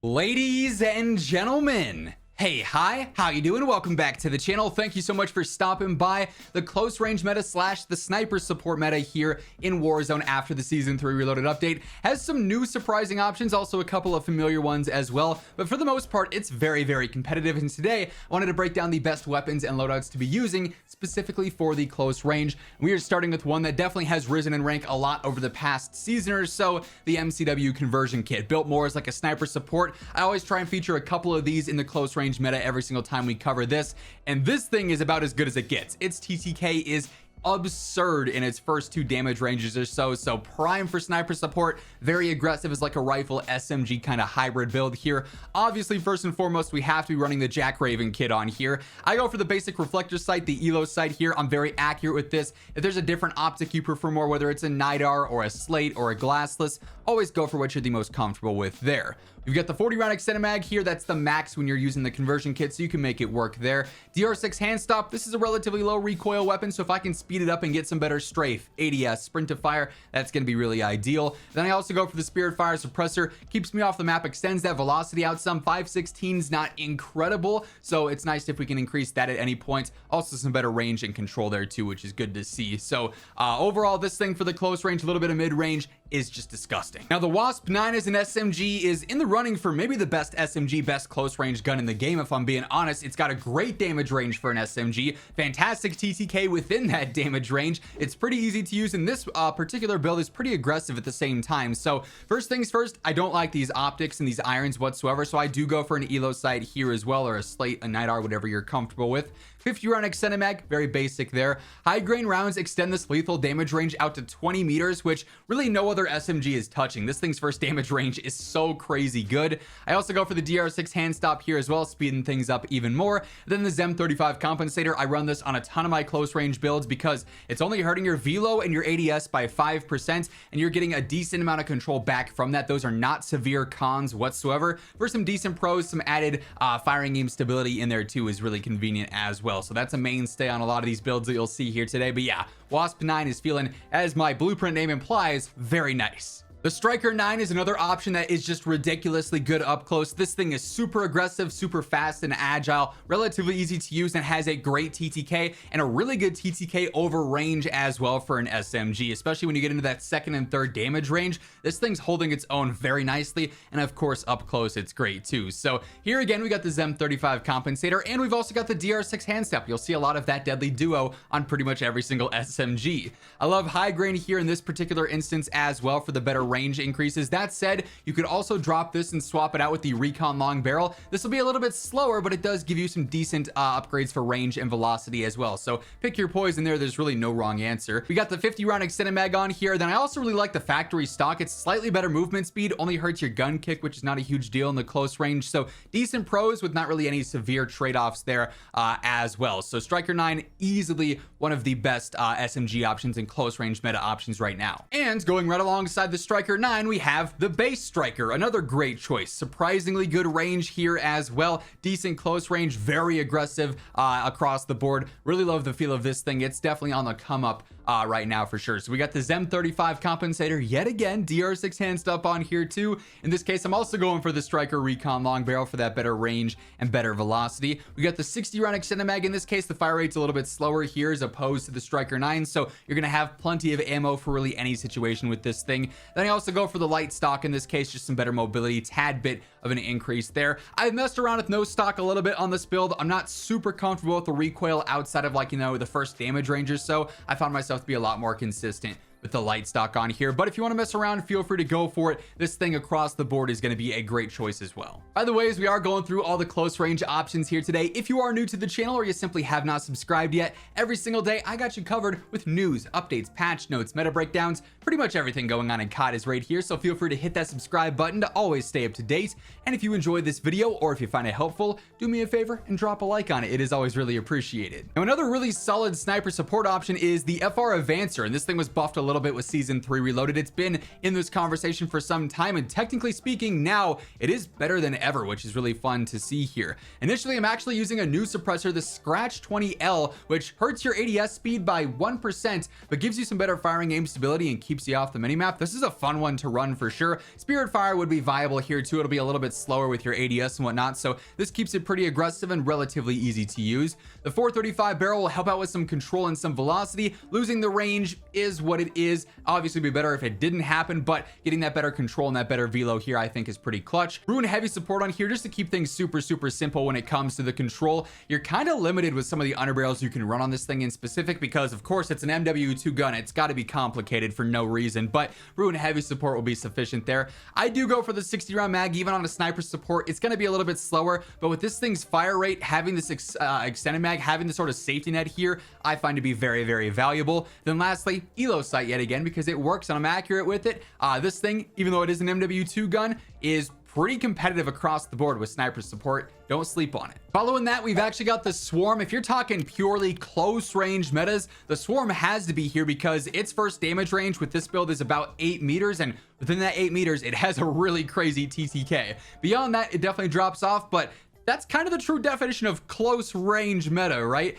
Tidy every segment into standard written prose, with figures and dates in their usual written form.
Ladies and gentlemen, hey, hi, how you doing? Welcome back to the channel. Thank you so much for stopping by. The close range meta / the sniper support meta here in Warzone after the Season 3 Reloaded update has some new surprising options, also a couple of familiar ones as well. But for the most part, it's very competitive. And today, I wanted to break down the best weapons and loadouts to be using specifically for the close range. We are starting with one that definitely has risen in rank a lot over the past season or so, the MCW conversion kit. Built more as like a sniper support. I always try and feature a couple of these in the close range meta every single time we cover this, and this thing is about as good as it gets. Its TTK is absurd in its first 2 damage ranges or so prime for sniper support, very aggressive as like a rifle SMG kind of hybrid build here. Obviously, first and foremost, we have to be running the Jack Raven kit on here. I go for the basic reflector sight, the Elo sight here. I'm very accurate with this. If there's a different optic you prefer more, whether it's a NIDAR or a slate or a glassless, always go for what you're the most comfortable with there. You've got the 40 round extended mag here. That's the max when you're using the conversion kit, so you can make it work there. DR6 hand stop. This is a relatively low recoil weapon, so if I can speed it up and get some better strafe, ADS, sprint to fire, that's going to be really ideal. Then I also go for the spirit fire suppressor. Keeps me off the map, extends that velocity out some. 516 is not incredible, so it's nice if we can increase that at any point. Also some better range and control there too, which is good to see. So overall, this thing for the close range, a little bit of mid range, is just disgusting. Now the Wasp 9 as an SMG is in the running for maybe the best SMG, best close range gun in the game, if I'm being honest. It's got a great damage range for an SMG, fantastic TTK within that damage range. It's pretty easy to use, and this particular build is pretty aggressive at the same time. So first things first, I don't like these optics and these irons whatsoever, so I do go for an Elo sight here as well, or a slate, a NIDAR, whatever you're comfortable with. 50 round extended mag, very basic there. High grain rounds extend this lethal damage range out to 20 meters, which really no other SMG is touching. This thing's first damage range is so crazy good. I also go for the DR6 hand stop here as well, speeding things up even more. Then the ZEM 35 compensator. I run this on a ton of my close range builds because it's only hurting your velo and your ADS by 5%, and you're getting a decent amount of control back from that. Those are not severe cons whatsoever. For some decent pros, some added firing aim stability in there too is really convenient as well. So that's a mainstay on a lot of these builds that you'll see here today. But yeah, Wasp 9 is feeling, as my blueprint name implies, very nice. The Striker 9 is another option that is just ridiculously good up close. This thing is super aggressive, super fast and agile, relatively easy to use, and has a great TTK and a really good TTK over range as well for an SMG, especially when you get into that 2nd and 3rd damage range. This thing's holding its own very nicely, and of course up close it's great too. So here again we got the ZEM 35 compensator, and we've also got the DR6 hand step. You'll see a lot of that deadly duo on pretty much every single SMG. I love high grain here in this particular instance as well for the better range increases. That said, you could also drop this and swap it out with the recon long barrel. This will be a little bit slower, but it does give you some decent upgrades for range and velocity as well. So pick your poison there. There's really no wrong answer. We got the 50 round extended mag on here. Then I also really like the factory stock. It's slightly better movement speed, only hurts your gun kick, which is not a huge deal in the close range. So decent pros with not really any severe trade-offs there as well. So Striker 9, easily one of the best SMG options and close range meta options right now. And going right alongside the Striker 9, we have the base Striker, another great choice. Surprisingly good range here as well. Decent close range, very aggressive across the board. Really love the feel of this thing. It's definitely on the come up right now for sure. So we got the ZEM 35 compensator yet again, DR6 hand stop on here too. In this case, I'm also going for the Striker recon long barrel for that better range and better velocity. We got the 60 round extended mag. In this case, the fire rate's a little bit slower here as opposed to the Striker 9, so you're gonna have plenty of ammo for really any situation with this thing. Then I also go for the light stock. In this case, just some better mobility, tad bit of an increase there. I've messed around with no stock a little bit on this build. I'm not super comfortable with the recoil outside of, like, you know, the first damage range or so. I found myself to be a lot more consistent with the light stock on here, but if you want to mess around, feel free to go for it. This thing across the board is going to be a great choice as well. By the way, as we are going through all the close range options here today, if you are new to the channel or you simply have not subscribed yet, every single day I got you covered with news, updates, patch notes, meta breakdowns, pretty much everything going on in COD is right here. So feel free to hit that subscribe button to always stay up to date. And if you enjoyed this video or if you find it helpful, do me a favor and drop a like on it. It is always really appreciated. Now, another really solid sniper support option is the FR Avancer, and this thing was buffed a little little bit with Season 3 Reloaded. It's been in this conversation for some time, and technically speaking, now it is better than ever, which is really fun to see here. Initially, I'm actually using a new suppressor, the Scratch 20L, which hurts your ADS speed by 1%, but gives you some better firing aim stability and keeps you off the minimap. This is a fun one to run for sure. Spirit Fire would be viable here too. It'll be a little bit slower with your ADS and whatnot, so this keeps it pretty aggressive and relatively easy to use. The 435 barrel will help out with some control and some velocity. Losing the range is what it is. Obviously, it'd be better if it didn't happen, but getting that better control and that better velo here, I think, is pretty clutch. Ruin heavy support on here just to keep things super simple when it comes to the control. You're kind of limited with some of the underbarrels you can run on this thing in specific because, of course, it's an MW2 gun. It's got to be complicated for no reason, but ruin heavy support will be sufficient there. I do go for the 60 round mag even on a sniper support. It's going to be a little bit slower, but with this thing's fire rate, having this extended mag, having this sort of safety net here, I find to be very valuable. Then lastly, elo sight yet again, because it works and I'm accurate with it. This thing, even though it is an MW2 gun, is pretty competitive across the board with sniper support. Don't sleep on it. Following that, we've actually got the Swarm. If you're talking purely close range metas, the Swarm has to be here because its first damage range with this build is about 8 meters, and within that 8 meters, it has a really crazy TTK. Beyond that, it definitely drops off, but that's kind of the true definition of close range meta, right?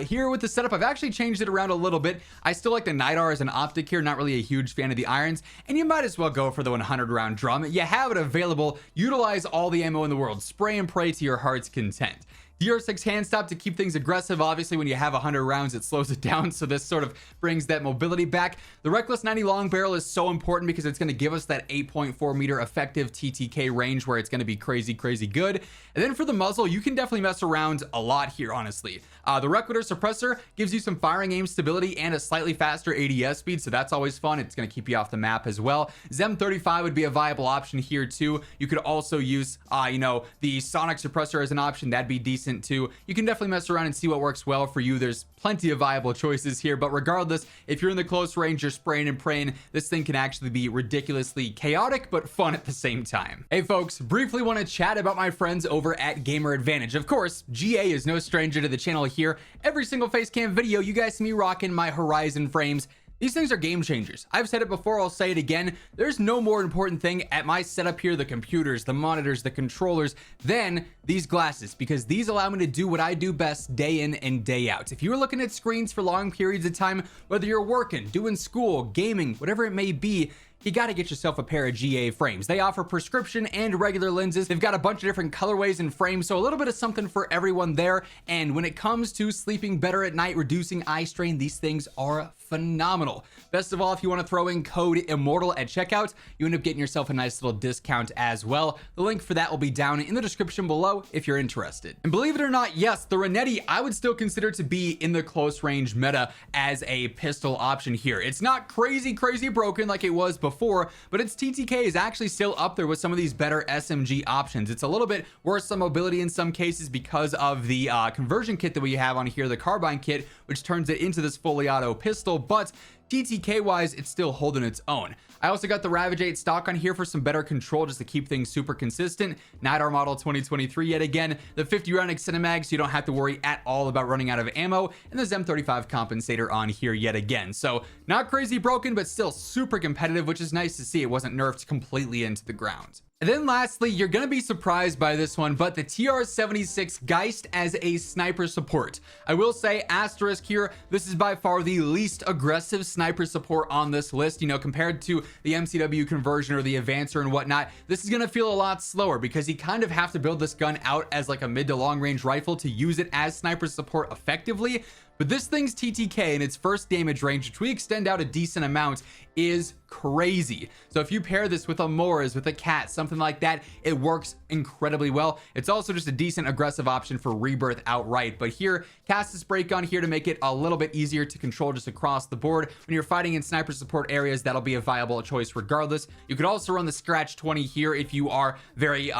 Here with the setup, I've actually changed it around a little bit. I still like the Nidar as an optic here, not really a huge fan of the irons, and you might as well go for the 100 round drum. You have it available, utilize all the ammo in the world, spray and pray to your heart's content. DR6 hand stop to keep things aggressive. Obviously, when you have 100 rounds, it slows it down, so this sort of brings that mobility back. The Reckless 90 long barrel is so important because it's going to give us that 8.4 meter effective TTK range where it's going to be crazy good. And then for the muzzle, you can definitely mess around a lot here, honestly. The Requitor suppressor gives you some firing aim stability and a slightly faster ADS speed, so that's always fun. It's going to keep you off the map as well. Zem 35 would be a viable option here too. You could also use the Sonic suppressor as an option. That'd be decent too. You can definitely mess around and see what works well for you. There's plenty of viable choices here, but regardless, if you're in the close range, you're spraying and praying, this thing can actually be ridiculously chaotic but fun at the same time. Hey folks, briefly want to chat about my friends over at Gamer Advantage. Of course, GA is no stranger to the channel here. Every single face cam video, you guys see me rocking my Horizon frames. These things are game changers. I've said it before, I'll say it again. There's no more important thing at my setup here, the computers, the monitors, the controllers, than these glasses, because these allow me to do what I do best day in and day out. If you're looking at screens for long periods of time, whether you're working, doing school, gaming, whatever it may be, you got to get yourself a pair of GA frames. They offer prescription and regular lenses. They've got a bunch of different colorways and frames, so a little bit of something for everyone there. And when it comes to sleeping better at night, reducing eye strain, these things are phenomenal. Best of all, if you want to throw in code IMMORTAL at checkout, you end up getting yourself a nice little discount as well. The link for that will be down in the description below if you're interested. And believe it or not, yes, the Renetti I would still consider to be in the close range meta as a pistol option here. It's not crazy broken like it was before, but its TTK is actually still up there with some of these better SMG options. It's a little bit worse on mobility in some cases because of the conversion kit that we have on here, the carbine kit, which turns it into this fully auto pistol, but TTK wise, it's still holding its own. I also got the Ravage 8 stock on here for some better control, just to keep things super consistent. Nidar model 2023 yet again, the 50 round extended mag, so you don't have to worry at all about running out of ammo, and the Zem 35 compensator on here yet again. So not crazy broken, but still super competitive, which is nice to see. It wasn't nerfed completely into the ground. And then lastly, you're gonna be surprised by this one, but the TR-76 Geist as a sniper support. I will say, asterisk here, this is by far the least aggressive sniper support on this list. You know, compared to the MCW conversion or the Avancer and whatnot, this is gonna feel a lot slower because you kind of have to build this gun out as like a mid to long range rifle to use it as sniper support effectively. But this thing's TTK and its first damage range, which we extend out a decent amount, is crazy. So if you pair this with a Moraz, with a Cat, something like that, it works incredibly well. It's also just a decent aggressive option for rebirth outright. But here, cast a spray gun here to make it a little bit easier to control just across the board. When you're fighting in sniper support areas, that'll be a viable choice regardless. You could also run the Scratch 20 here if you are very,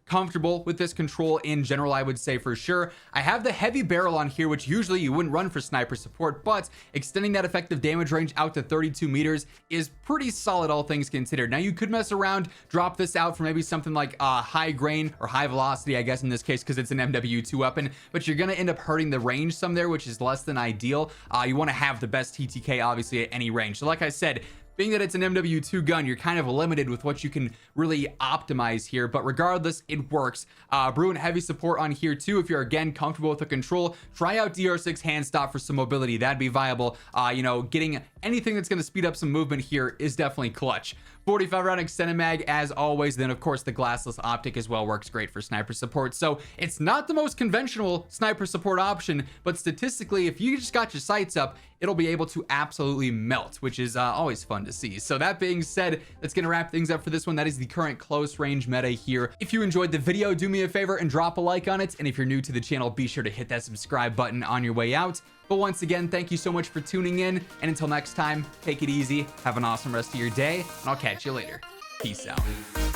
comfortable with this control in general, I would say for sure. I have the heavy barrel on here, which usually you wouldn't run for sniper support, but extending that effective damage range out to 32 meters is pretty solid, all things considered. Now, you could mess around, drop this out for maybe something like high grain or high velocity, I guess in this case, because it's an MW2 weapon, but you're going to end up hurting the range some there, which is less than ideal. You want to have the best TTK, obviously, at any range. So like I said, being that it's an MW2 gun, you're kind of limited with what you can really optimize here, but regardless, it works. Bruin heavy support on here too. If you're again comfortable with the control, try out DR6 hand stop for some mobility. That'd be viable. You know, getting anything that's going to speed up some movement here is definitely clutch. 45 round extended mag as always. Then of course the glassless optic as well works great for sniper support. So it's not the most conventional sniper support option, but statistically, if you just got your sights up, it'll be able to absolutely melt, which is always fun to see. So that being said, that's gonna wrap things up for this one. That is the current close range meta here. If you enjoyed the video, do me a favor and drop a like on it. And if you're new to the channel, be sure to hit that subscribe button on your way out. But once again, thank you so much for tuning in. And until next time, take it easy, have an awesome rest of your day, and I'll catch you later. Peace out.